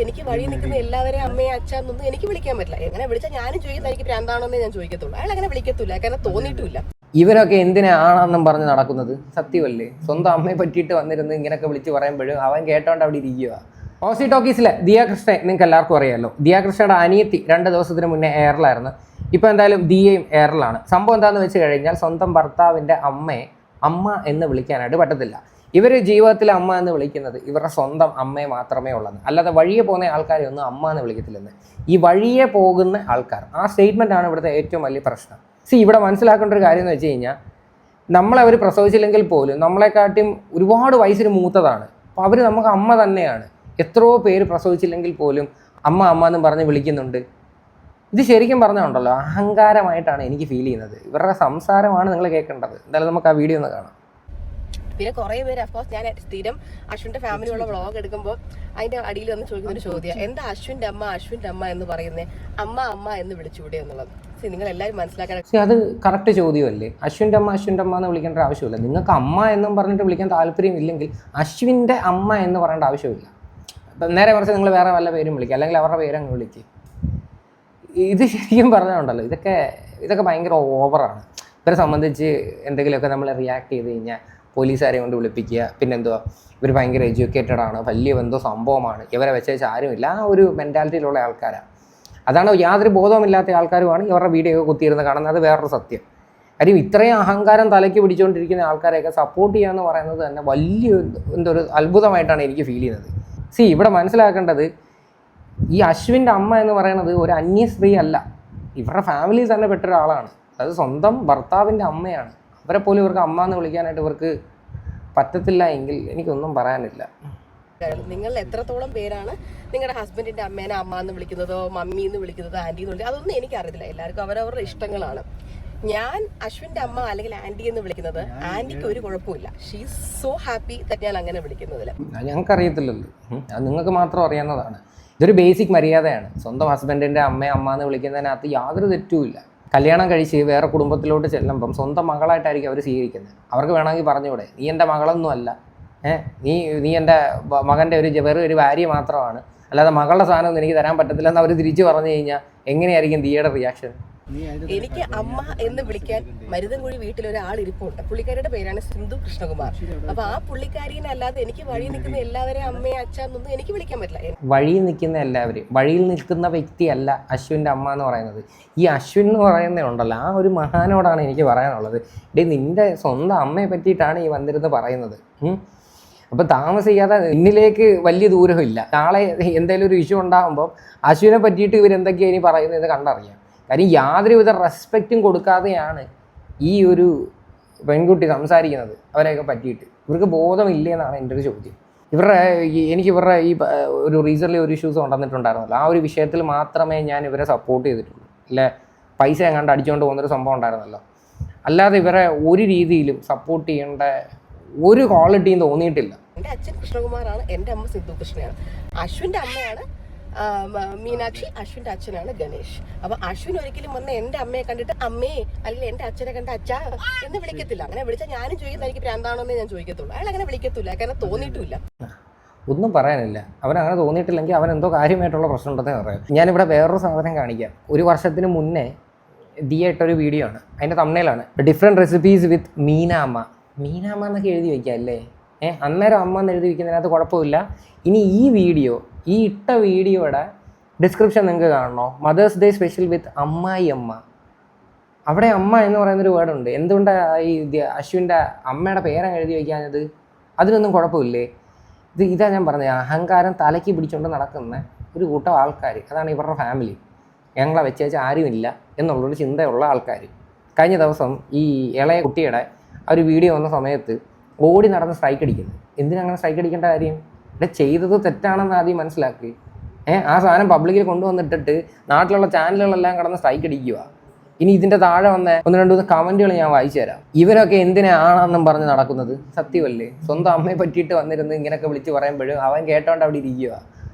എനിക്ക് വഴി നിൽക്കുന്ന എല്ലാവരെയും അമ്മയെ അച്ഛന്നൊന്നും എനിക്ക് വിളിക്കാൻ പറ്റില്ല. എങ്ങനെ വിളിച്ചാൽ ഞാനും ചോദിക്കുന്നത് എനിക്ക് പ്രാന്താണെന്നേ ഞാൻ ചോദിക്കത്തുള്ളൂ. അയാൾ അങ്ങനെ വിളിക്കത്തില്ല, കാരണം തോന്നിയിട്ടില്ല. ഇവരൊക്കെ എന്തിനാണെന്നും പറഞ്ഞ് നടക്കുന്നത് സത്യമല്ലേ? സ്വന്തം അമ്മയെ പറ്റിയിട്ട് വന്നിരുന്ന് ഇങ്ങനെയൊക്കെ വിളിച്ച് പറയുമ്പോഴും അവൻ കേട്ടോണ്ട് അവിടെ ഇരിക്കുക. ഓസി ടോക്കീസിലെ ദിയാകൃഷ്ണൻ നിങ്ങൾക്ക് എല്ലാവർക്കും അറിയാമല്ലോ. ദിയാകൃഷ്ണയുടെ അനിയത്തി 2 ദിവസത്തിന് മുന്നേ എയറിലായിരുന്നു. ഇപ്പോൾ എന്തായാലും ദിയയും എയറിലാണ്. സംഭവം എന്താണെന്ന് വെച്ച് കഴിഞ്ഞാൽ സ്വന്തം ഭർത്താവിൻ്റെ അമ്മയെ അമ്മ എന്ന് വിളിക്കാനായിട്ട് പറ്റത്തില്ല. ഇവർ ജീവിതത്തിൽ അമ്മ എന്ന് വിളിക്കുന്നത് ഇവരുടെ സ്വന്തം അമ്മയെ മാത്രമേ ഉള്ളൂ, അല്ലാതെ വഴിയെ പോകുന്ന ആൾക്കാരെ ഒന്നും അമ്മ എന്ന് വിളിക്കത്തില്ലെന്ന്. ഈ വഴിയെ പോകുന്ന ആൾക്കാർ, ആ സ്റ്റേറ്റ്മെൻറ്റാണ് ഇവിടുത്തെ ഏറ്റവും വലിയ പ്രശ്നം. ഇവിടെ മനസ്സിലാക്കേണ്ട ഒരു കാര്യം എന്ന് വെച്ച് കഴിഞ്ഞാൽ, നമ്മളവർ പ്രസവിച്ചില്ലെങ്കിൽ പോലും നമ്മളെക്കാട്ടിയും ഒരുപാട് വയസ്സിന് മൂത്തതാണ്. അപ്പോൾ അവർ നമുക്ക് അമ്മ തന്നെയാണ്. എത്രയോ പേര് പ്രസവിച്ചില്ലെങ്കിൽ പോലും അമ്മ അമ്മ എന്നും പറഞ്ഞ് വിളിക്കുന്നുണ്ട്. ഇത് ശരിക്കും പറഞ്ഞുണ്ടല്ലോ, അഹങ്കാരമായിട്ടാണ് എനിക്ക് ഫീൽ ചെയ്യുന്നത്. ഇവരുടെ സംസാരമാണ് നിങ്ങൾ കേൾക്കേണ്ടത്. എന്തായാലും നമുക്ക് ആ വീഡിയോ ഒന്ന് കാണാം. പിന്നെ കുറേ പേര്, അഫ്കോഴ്സ് ഞാൻ സ്ഥിരം അശ്വിൻ്റെ ഫാമിലിയുള്ള വ്ളോഗ് എടുക്കുമ്പോൾ അതിൻ്റെ അടിയിൽ വന്ന് ചോദിക്കുന്നൊരു ചോദ്യം, എന്താ അശ്വിൻ്റെ അമ്മ എന്ന് പറയുന്നത്, അമ്മ അമ്മ എന്ന് വിളിച്ചുകൂടെ എന്നുള്ളത്. നിങ്ങൾ എല്ലാവരും മനസ്സിലാക്കാൻ, അത് കറക്റ്റ് ചോദ്യമല്ലേ? അശ്വിൻ്റെ അമ്മ എന്ന് വിളിക്കേണ്ട ആവശ്യമില്ല. നിങ്ങൾക്ക് അമ്മ എന്നും പറഞ്ഞിട്ട് വിളിക്കാൻ താല്പര്യമില്ലെങ്കിൽ അശ്വിൻ്റെ അമ്മ എന്ന് പറയേണ്ട ആവശ്യമില്ല. നേരെ കുറച്ച് നിങ്ങൾ വേറെ വല്ല പേരും വിളിക്കുക, അല്ലെങ്കിൽ അവരുടെ പേരങ്ങ് വിളിക്കുക. ഇത് ശരിക്കും പറഞ്ഞുണ്ടല്ലോ, ഇതൊക്കെ ഭയങ്കര ഓവറാണ്. ഇവരെ സംബന്ധിച്ച് എന്തെങ്കിലുമൊക്കെ നമ്മൾ റിയാക്ട് ചെയ്ത് കഴിഞ്ഞാൽ പോലീസുകാരെ കൊണ്ട് വിളിപ്പിക്കുക. പിന്നെന്തുവാ, ഇവർ ഭയങ്കര എഡ്യൂക്കേറ്റഡ് ആണ്, വലിയ എന്തോ സംഭവമാണ്, ഇവരെ വെച്ചേച്ച് ആരുമില്ല, ആ ഒരു മെൻറ്റാലിറ്റിയിലുള്ള ആൾക്കാരാണ്. അതാണ് യാതൊരു ബോധവുമില്ലാത്ത ആൾക്കാരുമാണ് ഇവരുടെ വീഡിയോ ഒക്കെ കുത്തിയിരുന്ന് കാണുന്നത്. അത് വേറൊരു സത്യം. കാര്യം ഇത്രയും അഹങ്കാരം തലയ്ക്ക് പിടിച്ചുകൊണ്ടിരിക്കുന്ന ആൾക്കാരെയൊക്കെ സപ്പോർട്ട് ചെയ്യുക എന്ന് പറയുന്നത് തന്നെ വലിയ എന്തൊരു അത്ഭുതമായിട്ടാണ് എനിക്ക് ഫീൽ ചെയ്യുന്നത്. ഇവിടെ മനസ്സിലാക്കേണ്ടത്, ഈ അശ്വിൻ്റെ അമ്മ എന്ന് പറയുന്നത് ഒരു അന്യ സ്ത്രീ അല്ല, ഇവരുടെ ഫാമിലിയിൽ തന്നെ പെട്ട ഒരാളാണ്. അത് സ്വന്തം ഭർത്താവിൻ്റെ അമ്മയാണ്. അവരെ പോലും ഇവർക്ക് അമ്മ എന്ന് വിളിക്കാനായിട്ട് ഇവർക്ക് പറ്റത്തില്ല എങ്കിൽ എനിക്കൊന്നും പറയാനില്ല. നിങ്ങൾ എത്രത്തോളം പേരാണ് നിങ്ങളുടെ ഹസ്ബൻഡിന്റെ അമ്മേനെ അമ്മ എന്ന് വിളിക്കുന്നതോ മമ്മി എന്ന് വിളിക്കുന്നതോ ആന്റി എന്ന് വിളിക്കുന്നത്, അതൊന്നും എനിക്കറിയില്ല. എല്ലാവർക്കും അവരവരുടെ ഇഷ്ടങ്ങളാണ്. ഞാൻ അശ്വിൻ്റെ അമ്മ അല്ലെങ്കിൽ ആന്റി എന്ന് വിളിക്കുന്നത് ആന്റിക്ക് ഒരു കുഴപ്പമില്ല. She is so happy that ഞാൻ അങ്ങനെ വിളിക്കുന്നതിൽ. ഞങ്ങൾക്ക് അറിയത്തില്ലല്ലോ, അത് നിങ്ങൾക്ക് മാത്രം അറിയാവുന്നതാണ്. ഇതൊരു ബേസിക് മര്യാദയാണ്. സ്വന്തം ഹസ്ബൻഡിൻ്റെ അമ്മയെ അമ്മ എന്ന് വിളിക്കുന്നതിനകത്ത് യാതൊരു തെറ്റുമില്ല. കല്യാണം കഴിച്ച് വേറെ കുടുംബത്തിലോട്ട് ചെല്ലുമ്പം സ്വന്തം മകളായിട്ടായിരിക്കും അവർ സ്വീകരിക്കുന്നത്. അവർക്ക് വേണമെങ്കിൽ പറഞ്ഞുകൂടെ, നീ എൻ്റെ മകളൊന്നും അല്ല, നീ എൻ്റെ മകൻ്റെ വെറും ഒരു ഭാര്യ മാത്രമാണ്, അല്ലാതെ മകളുടെ സാധനം എനിക്ക് തരാൻ പറ്റത്തില്ലെന്ന് അവർ തിരിച്ചു പറഞ്ഞു കഴിഞ്ഞാൽ എങ്ങനെയായിരിക്കും ദിയയുടെ റിയാക്ഷൻ? എനിക്ക് അമ്മ എന്ന് വിളിക്കാൻ മരുതൻകുഴി വീട്ടിലൊരാൾ ഇരിപ്പുണ്ട്. പുള്ളിക്കാരിയുടെ പേരാണ് സിന്ധു കൃഷ്ണകുമാർ. അപ്പൊ ആ പുള്ളിക്കാരിനെ അല്ലാതെ എനിക്ക് വഴി നിൽക്കുന്ന എല്ലാവരെയും അമ്മയെ അച്ഛന്നൊന്നും എനിക്ക് വിളിക്കാൻ പറ്റില്ല. വഴിയിൽ നിൽക്കുന്ന എല്ലാവരും, വഴിയിൽ നിൽക്കുന്ന വ്യക്തിയല്ല അശ്വിൻ്റെ അമ്മ എന്ന് പറയുന്നത്. ഈ അശ്വിൻ എന്ന് പറയുന്നതുണ്ടല്ലോ, ആ ഒരു മഹാനോടാണ് എനിക്ക് പറയാനുള്ളത്. നിന്റെ സ്വന്തം അമ്മയെ പറ്റിയിട്ടാണ് ഈ വന്നിരുന്ന് പറയുന്നത്. അപ്പം താമസിക്കാതെ നിന്നിലേക്ക് വലിയ ദൂരമില്ല. നാളെ എന്തെങ്കിലും ഒരു ഇഷ്യൂ ഉണ്ടാകുമ്പോൾ അശ്വിനെ പറ്റിയിട്ട് ഇവരെന്തൊക്കെയാണ് ഇനി പറയുന്നത് കണ്ടറിയാം. കാര്യം യാതൊരുവിധ റെസ്പെക്റ്റും കൊടുക്കാതെയാണ് ഈ ഒരു പെൺകുട്ടി സംസാരിക്കുന്നത് അവരെയൊക്കെ പറ്റിയിട്ട്. ഇവർക്ക് ബോധമില്ലേ എന്നാണ് എൻ്റെ ഒരു ചോദ്യം. എനിക്ക് ഇവരുടെ ഈ ഒരു റീസെൻ്റ്ലി ഒരു ഇഷ്യൂസ് കൊണ്ടുവന്നിട്ടുണ്ടായിരുന്നല്ലോ, ആ ഒരു വിഷയത്തിൽ മാത്രമേ ഞാൻ ഇവരെ സപ്പോർട്ട് ചെയ്തിട്ടുള്ളൂ. അല്ലെ പൈസ എങ്ങാണ്ട് അടിച്ചുകൊണ്ട് പോകുന്നൊരു സംഭവം ഉണ്ടായിരുന്നല്ലോ. അല്ലാതെ ഇവരെ ഒരു രീതിയിലും സപ്പോർട്ട് ചെയ്യേണ്ട ഒരു ക്വാളിറ്റിയും തോന്നിയിട്ടില്ല. എൻ്റെ അച്ഛൻ കൃഷ്ണകുമാറാണ്, എൻ്റെ അമ്മ സിന്ധു കൃഷ്ണയാണ്. അശ്വിൻ്റെ അമ്മയാണ് മീനാക്ഷി, അശ്വിൻ്റെ അച്ഛനാണ് ഗണേഷ്. അപ്പൊ അശ്വിൻ ഒരിക്കലും വന്ന് എൻ്റെ അമ്മയെ കണ്ടിട്ട് അമ്മേ അല്ലെങ്കിൽ എൻ്റെ അച്ഛനെ കണ്ട അച്ഛാ എന്ന് വിളിക്കത്തില്ല. അങ്ങനെ വിളിച്ചാൽ ഞാനും ചോദിക്കുന്നത് എനിക്ക് പ്രാന്താണെന്നേ ഞാൻ ചോദിക്കത്തുള്ളൂ. അയാൾ അങ്ങനെ വിളിക്കത്തില്ല, കാരണം തോന്നിയിട്ടില്ല. ഒന്നും പറയാനില്ല. അവനങ്ങനെ തോന്നിയിട്ടില്ലെങ്കിൽ അവൻ എന്തോ കാര്യമായിട്ടുള്ള പ്രശ്നം ഉണ്ടെന്നേ പറയാം. ഞാനിവിടെ വേറൊരു സാധനം കാണിക്കാം. 1 വർഷത്തിന് മുന്നേ ദിയ ഇട്ടൊരു വീഡിയോ ആണ്, അതിൻ്റെ തമ്മിലാണ് ഡിഫറെൻറ്റ് റെസിപ്പീസ് വിത്ത് മീനാമ്മ എന്നൊക്കെ എഴുതി വയ്ക്കാം അല്ലേ. അന്നേരം അമ്മ എന്ന് എഴുതി വയ്ക്കുന്നതിനകത്ത് കുഴപ്പമില്ല. ഇനി ഈ ഇട്ട വീഡിയോയുടെ ഡിസ്ക്രിപ്ഷൻ നിങ്ങൾക്ക് കാണണോ? മദേഴ്സ് ഡേ സ്പെഷ്യൽ വിത്ത് അമ്മായി അമ്മ. അവിടെ അമ്മ എന്ന് പറയുന്നൊരു വേർഡുണ്ട്. എന്തുകൊണ്ടാണ് ഈ അശ്വിൻ്റെ അമ്മയുടെ പേരങ്ങ് എഴുതി വയ്ക്കാഞ്ഞത്? അതിനൊന്നും കുഴപ്പമില്ലേ? ഇതാ ഞാൻ പറഞ്ഞത്, അഹങ്കാരം തലയ്ക്ക് പിടിച്ചുകൊണ്ട് നടക്കുന്ന ഒരു കൂട്ടം ആൾക്കാർ. അതാണ് ഇവരുടെ ഫാമിലി. ഞങ്ങളെ വെച്ചേച്ച് ആരുമില്ല എന്നുള്ളൊരു ചിന്തയുള്ള ആൾക്കാർ. കഴിഞ്ഞ ദിവസം ഈ ഇളയ കുട്ടിയുടെ ഒരു വീഡിയോ വന്ന സമയത്ത് ഓടി നടന്ന് സ്ട്രൈക്ക് അടിക്കുന്നത്. എന്തിനങ്ങനെ സ്ട്രൈക്ക് അടിക്കേണ്ട കാര്യം? ചെയ്തത് തെറ്റാണെന്ന് ആദ്യം മനസ്സിലാക്കി. ആ സാധനം പബ്ലിക്കിൽ കൊണ്ടുവന്നിട്ടിട്ട് നാട്ടിലുള്ള ചാനലുകളെല്ലാം കടന്ന് സ്ട്രൈക്ക് അടിക്കുക. ഇനി ഇതിൻ്റെ താഴെ വന്ന 1-2 കമൻറ്റുകൾ ഞാൻ വായിച്ചു തരാം. ഇവരൊക്കെ എന്തിനാണെന്നും പറഞ്ഞ് നടക്കുന്നത് സത്യമല്ലേ? സ്വന്തം അമ്മയെ പറ്റിയിട്ട് വന്നിരുന്ന് ഇങ്ങനെയൊക്കെ വിളിച്ച് പറയുമ്പോഴും അവൻ കേട്ടോണ്ട് അവിടെ ഇരിക്കുക.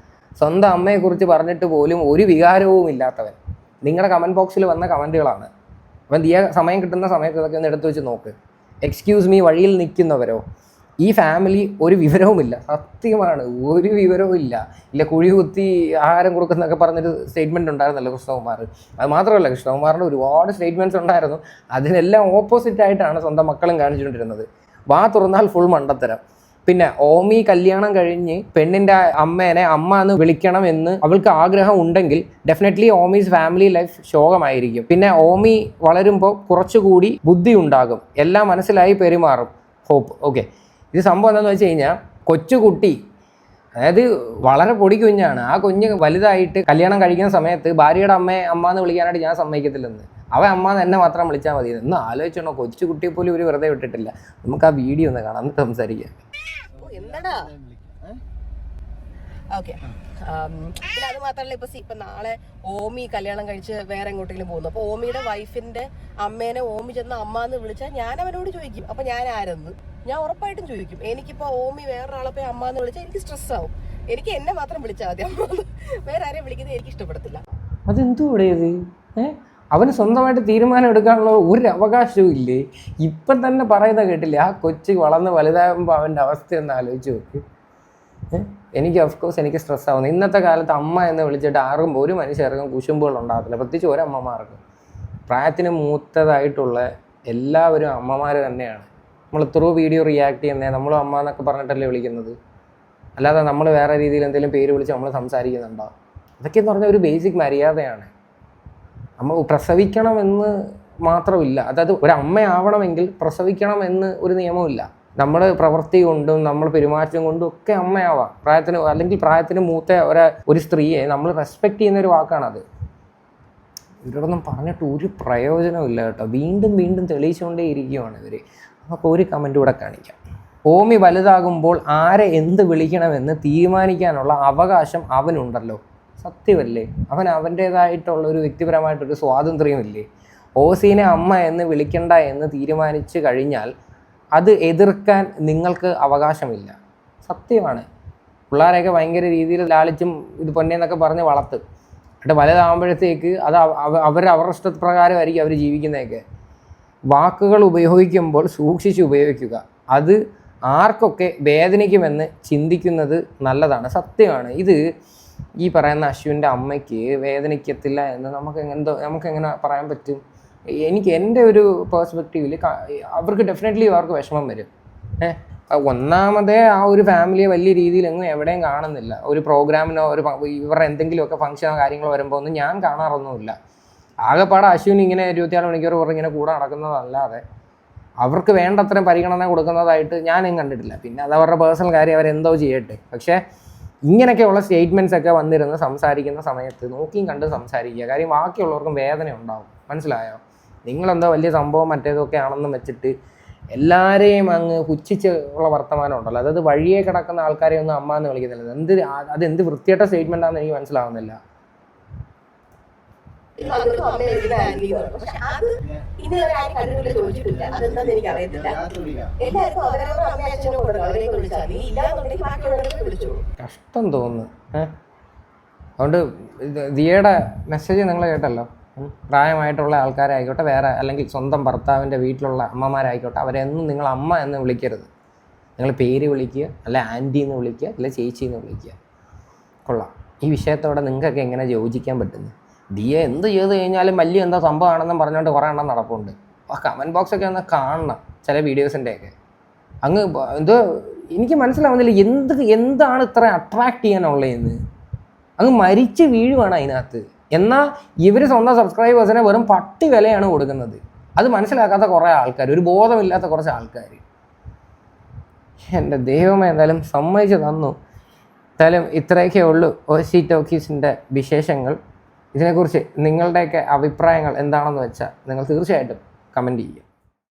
സ്വന്തം അമ്മയെക്കുറിച്ച് പറഞ്ഞിട്ട് പോലും ഒരു വികാരവും ഇല്ലാത്തവൻ. നിങ്ങളുടെ കമൻറ്റ് ബോക്സിൽ വന്ന കമൻറ്റുകളാണ്. അപ്പം സമയം കിട്ടുന്ന സമയത്ത് ഇതൊക്കെ ഒന്ന് എടുത്തു വെച്ച് നോക്ക്. എക്സ്ക്യൂസ് മീ വഴിയിൽ നിൽക്കുന്നവരോ, ഈ ഫാമിലി ഒരു വിവരവുമില്ല, സത്യമാണ്, ഒരു വിവരവും ഇല്ല കുഴി കുത്തി ആഹാരം കൊടുക്കുന്നൊക്കെ പറഞ്ഞൊരു സ്റ്റേറ്റ്മെൻറ്റ് ഉണ്ടായിരുന്നല്ലോ കൃഷ്ണകുമാർ. അത് മാത്രമല്ല, കൃഷ്ണകുമാറിൻ്റെ ഒരുപാട് സ്റ്റേറ്റ്മെൻറ്റ്സ് ഉണ്ടായിരുന്നു. അതിനെല്ലാം ഓപ്പോസിറ്റായിട്ടാണ് സ്വന്തം മക്കളും കാണിച്ചുകൊണ്ടിരുന്നത്. വാ തുറന്നാൽ ഫുൾ മണ്ടത്തരം. പിന്നെ ഓമി കല്യാണം കഴിഞ്ഞ് പെണ്ണിൻ്റെ അമ്മേനെ അമ്മ എന്ന് വിളിക്കണം എന്ന് അവൾക്ക് ആഗ്രഹം ഉണ്ടെങ്കിൽ ഡെഫിനറ്റ്ലി ഓമീസ് ഫാമിലി ലൈഫ് ശോകമായിരിക്കും. പിന്നെ ഓമി വളരുമ്പോൾ കുറച്ചുകൂടി ബുദ്ധി ഉണ്ടാകും, എല്ലാം മനസ്സിലായി പെരുമാറും. ഹോപ്പ്. ഓക്കെ, ഇത് സംഭവം എന്താണെന്ന് വെച്ച് കഴിഞ്ഞാൽ കൊച്ചുകുട്ടി, അതായത് വളരെ പൊടി കുഞ്ഞാണ്. ആ കുഞ്ഞ് വലുതായിട്ട് കല്യാണം കഴിക്കുന്ന സമയത്ത് ഭാര്യയുടെ അമ്മയെ അമ്മ എന്ന് വിളിക്കാനായിട്ട് ഞാൻ സമ്മതിക്കത്തില്ലെന്ന്, അവൻ അമ്മ എന്ന് എന്നെ മാത്രം വിളിച്ചാൽ മതി എന്ന് ആലോചിച്ചോ. കൊച്ചുകുട്ടിയെ പോലും ഇവർ വെറുതെ വിട്ടിട്ടില്ല. നമുക്ക് ആ വീഡിയോ ഒന്ന് കാണാം, എന്നിട്ട് സംസാരിക്കാം. എന്താടാ ഓക്കെ. പിന്നെ അത് മാത്രമല്ല, ഇപ്പൊ നാളെ ഓമി കല്യാണം കഴിച്ച് വേറെ എങ്ങോട്ടെങ്കിലും പോകുന്നു. അപ്പൊ ഓമിയുടെ വൈഫിന്റെ അമ്മേനെ ഓമി ചെന്ന് അമ്മ എന്ന് വിളിച്ചാൽ ഞാൻ അവനോട് ചോദിക്കും, അപ്പൊ ഞാൻ ആരെന്ന് ഞാൻ ഉറപ്പായിട്ടും ചോദിക്കും. എനിക്കിപ്പോ ഓമി വേറൊരാളെ പോയി അമ്മ എന്ന് വിളിച്ചാൽ എനിക്ക് സ്ട്രെസ് ആവും. എനിക്ക് എന്നെ മാത്രം വിളിച്ചാൽ മതി, അമ്മ വേറെ ആരെയും വിളിക്കുന്നത് എനിക്ക് ഇഷ്ടപ്പെടത്തില്ല. അതെന്തുകൂടെയത്? അവന് സ്വന്തമായിട്ട് തീരുമാനം എടുക്കാനുള്ള ഒരു അവകാശവും ഇല്ലേ? ഇപ്പം തന്നെ പറയുന്നത് കേട്ടില്ലേ, ആ കൊച്ച് വളർന്ന് വലുതാകുമ്പോൾ അവൻ്റെ അവസ്ഥ ഒന്ന് ആലോചിച്ച് നോക്ക്. എനിക്ക് ഓഫ്കോഴ്സ് എനിക്ക് സ്ട്രെസ് ആവുന്നത്. ഇന്നത്തെ കാലത്ത് അമ്മ എന്ന് വിളിച്ചിട്ട് ആർക്കും ഒരു മനുഷ്യർക്കും കുശുമ്പുകൾ ഉണ്ടാകത്തില്ല, പ്രത്യേകിച്ച് ഒരമ്മമാർക്ക്. പ്രായത്തിന് മൂത്തതായിട്ടുള്ള എല്ലാവരും അമ്മമാർ തന്നെയാണ്. നമ്മൾ ത്രൂ വീഡിയോ റിയാക്ട് ചെയ്യുന്നത് നമ്മളും അമ്മ എന്നൊക്കെ പറഞ്ഞിട്ടല്ലേ വിളിക്കുന്നത്, അല്ലാതെ നമ്മൾ വേറെ രീതിയിൽ എന്തെങ്കിലും പേര് വിളിച്ച് നമ്മൾ സംസാരിക്കുന്നുണ്ടോ? അതൊക്കെയെന്ന് പറഞ്ഞാൽ ഒരു ബേസിക് മര്യാദയാണ്. നമ്മൾ പ്രസവിക്കണമെന്ന് മാത്രമില്ല, അതായത് ഒരു അമ്മയാവണമെങ്കിൽ പ്രസവിക്കണമെന്ന് ഒരു നിയമമില്ല. നമ്മൾ പ്രവൃത്തി കൊണ്ടും നമ്മൾ പെരുമാറ്റം കൊണ്ടും ഒക്കെ അമ്മയാവാം. പ്രായത്തിന് മൂത്ത ഒരു സ്ത്രീയെ നമ്മൾ റെസ്പെക്റ്റ് ചെയ്യുന്ന ഒരു വാക്കാണത്. ഇവരോടൊന്നും പറഞ്ഞിട്ട് ഒരു പ്രയോജനമില്ല കേട്ടോ. വീണ്ടും വീണ്ടും തെളിയിച്ചുകൊണ്ടേ ഇരിക്കുകയാണ് ഇവർ. നമുക്ക് ഒരു കമൻറ്റ് കൂടെ കാണിക്കാം. ഓമി വലുതാകുമ്പോൾ ആരെ എന്ത് വിളിക്കണമെന്ന് തീരുമാനിക്കാനുള്ള അവകാശം അവനുണ്ടല്ലോ. സത്യമല്ലേ? അവൻ അവൻ്റേതായിട്ടുള്ള ഒരു വ്യക്തിപരമായിട്ടൊരു സ്വാതന്ത്ര്യമില്ലേ? ഓസീനെ അമ്മ എന്ന് വിളിക്കണ്ട എന്ന് തീരുമാനിച്ചു കഴിഞ്ഞാൽ അത് എതിർക്കാൻ നിങ്ങൾക്ക് അവകാശമില്ല. സത്യമാണ്. പിള്ളേരെയൊക്കെ ഭയങ്കര രീതിയിൽ ലാളിച്ചും ഇത് പൊന്നേന്നൊക്കെ പറഞ്ഞ് വളർത്തും. എന്നിട്ട് വലുതാകുമ്പോഴത്തേക്ക് അത് അവരുടെ ഇഷ്ടപ്രകാരമായിരിക്കും അവർ ജീവിക്കുന്നതൊക്കെ. വാക്കുകൾ ഉപയോഗിക്കുമ്പോൾ സൂക്ഷിച്ച് ഉപയോഗിക്കുക. അത് ആർക്കൊക്കെ വേദനിക്കുമെന്ന് ചിന്തിക്കുന്നത് നല്ലതാണ്. സത്യമാണ്. ഇത് ഈ പറയുന്ന അശ്വിൻ്റെ അമ്മയ്ക്ക് വേദനിക്കത്തില്ല എന്ന് നമുക്കെങ്ങനെ പറയാൻ പറ്റും? എൻ്റെ ഒരു പേഴ്സ്പെക്റ്റീവിൽ അവർക്ക് ഡെഫിനറ്റ്ലി അവർക്ക് വിഷമം വരും. ഒന്നാമതേ ആ ഒരു ഫാമിലിയെ വലിയ രീതിയിൽ എവിടെയും കാണുന്നില്ല. ഒരു പ്രോഗ്രാമിനോ ഇവരുടെ എന്തെങ്കിലുമൊക്കെ ഫംഗ്ഷനോ കാര്യങ്ങളോ വരുമ്പോൾ ഒന്നും ഞാൻ കാണാറൊന്നുമില്ല. ആകെപ്പാടെ അശ്വിൻ ഇങ്ങനെ 24 മണിക്കൂർ ഇങ്ങനെ കൂടെ നടക്കുന്നതല്ലാതെ അവർക്ക് വേണ്ടത്രയും പരിഗണന കൊടുക്കുന്നതായിട്ട് ഞാനും കണ്ടിട്ടില്ല. പിന്നെ അത് അവരുടെ പേഴ്സണൽ കാര്യം, അവരെന്തോ ചെയ്യട്ടെ. പക്ഷേ ഇങ്ങനെയൊക്കെയുള്ള സ്റ്റേറ്റ്മെൻറ്റ്സ് ഒക്കെ വന്നിരുന്ന് സംസാരിക്കുന്ന സമയത്ത് നോക്കിയും കണ്ട് സംസാരിക്കുക. കാര്യം ബാക്കിയുള്ളവർക്കും വേദന ഉണ്ടാവും. മനസ്സിലായോ? നിങ്ങളെന്തോ വലിയ സംഭവം മറ്റേതൊക്കെ ആണെന്ന് വെച്ചിട്ട് എല്ലാവരെയും അങ്ങ് പുച്ഛിച്ച് ഉള്ള വർത്തമാനം ഉണ്ടല്ലോ. അതായത് വഴിയെ കിടക്കുന്ന ആൾക്കാരെ ഒന്നും അമ്മ എന്ന് വിളിക്കുന്നില്ല. അതെന്ത് വൃത്തിയായിട്ട സ്റ്റേറ്റ്മെൻ്റ് ആണെന്ന് എനിക്ക് മനസ്സിലാവുന്നില്ല. കഷ്ടം തോന്നുന്നു. അതുകൊണ്ട് ദിയയുടെ മെസ്സേജ് നിങ്ങൾ കേട്ടല്ലോ. പ്രായമായിട്ടുള്ള ആൾക്കാരായിക്കോട്ടെ, വേറെ അല്ലെങ്കിൽ സ്വന്തം ഭർത്താവിൻ്റെ വീട്ടിലുള്ള അമ്മമാരായിക്കോട്ടെ, അവരെന്നും നിങ്ങൾ അമ്മ എന്ന് വിളിക്കരുത്. നിങ്ങൾ പേര് വിളിക്കുക, അല്ല ആൻറ്റി എന്ന് വിളിക്കുക, അല്ല ചേച്ചി എന്ന് വിളിക്കുക. കൊള്ളാം. ഈ വിഷയത്തോടെ നിങ്ങൾക്കൊക്കെ എങ്ങനെ യോജിക്കാൻ പറ്റുന്നു? ദിയ എന്ത് ചെയ്ത് കഴിഞ്ഞാലും വലിയ എന്താ സംഭവമാണെന്നും പറഞ്ഞുകൊണ്ട് കുറേ എണ്ണം നടപ്പുണ്ട്. ആ കമൻറ്റ് ബോക്സൊക്കെ ഒന്ന് കാണണം ചില വീഡിയോസിൻ്റെയൊക്കെ. അങ്ങ് എന്തോ എനിക്ക് മനസ്സിലാവുന്നില്ല, എന്താണ് ഇത്ര അട്രാക്റ്റ് ചെയ്യാനുള്ളതെന്ന്. അങ്ങ് മരിച്ച് വീഴുവാണ് അതിനകത്ത്. എന്നാൽ ഇവർ സ്വന്തം സബ്സ്ക്രൈബേഴ്സിനെ വെറും പട്ടി വിലയാണ് കൊടുക്കുന്നത്. അത് മനസ്സിലാക്കാത്ത കുറേ ആൾക്കാർ, ഒരു ബോധമില്ലാത്ത കുറച്ച് ആൾക്കാർ. എൻ്റെ ദൈവമേ, എന്തായാലും സമ്മതിച്ച് തന്നു. എന്തായാലും ഇത്രയൊക്കെ ഉള്ളൂ ഓസി ടോക്കീസിൻ്റെ വിശേഷങ്ങൾ. ഇതിനെക്കുറിച്ച് നിങ്ങളുടെയൊക്കെ അഭിപ്രായങ്ങൾ എന്താണെന്ന് വെച്ചാൽ നിങ്ങൾ തീർച്ചയായിട്ടും കമൻറ്റ് ചെയ്യുക.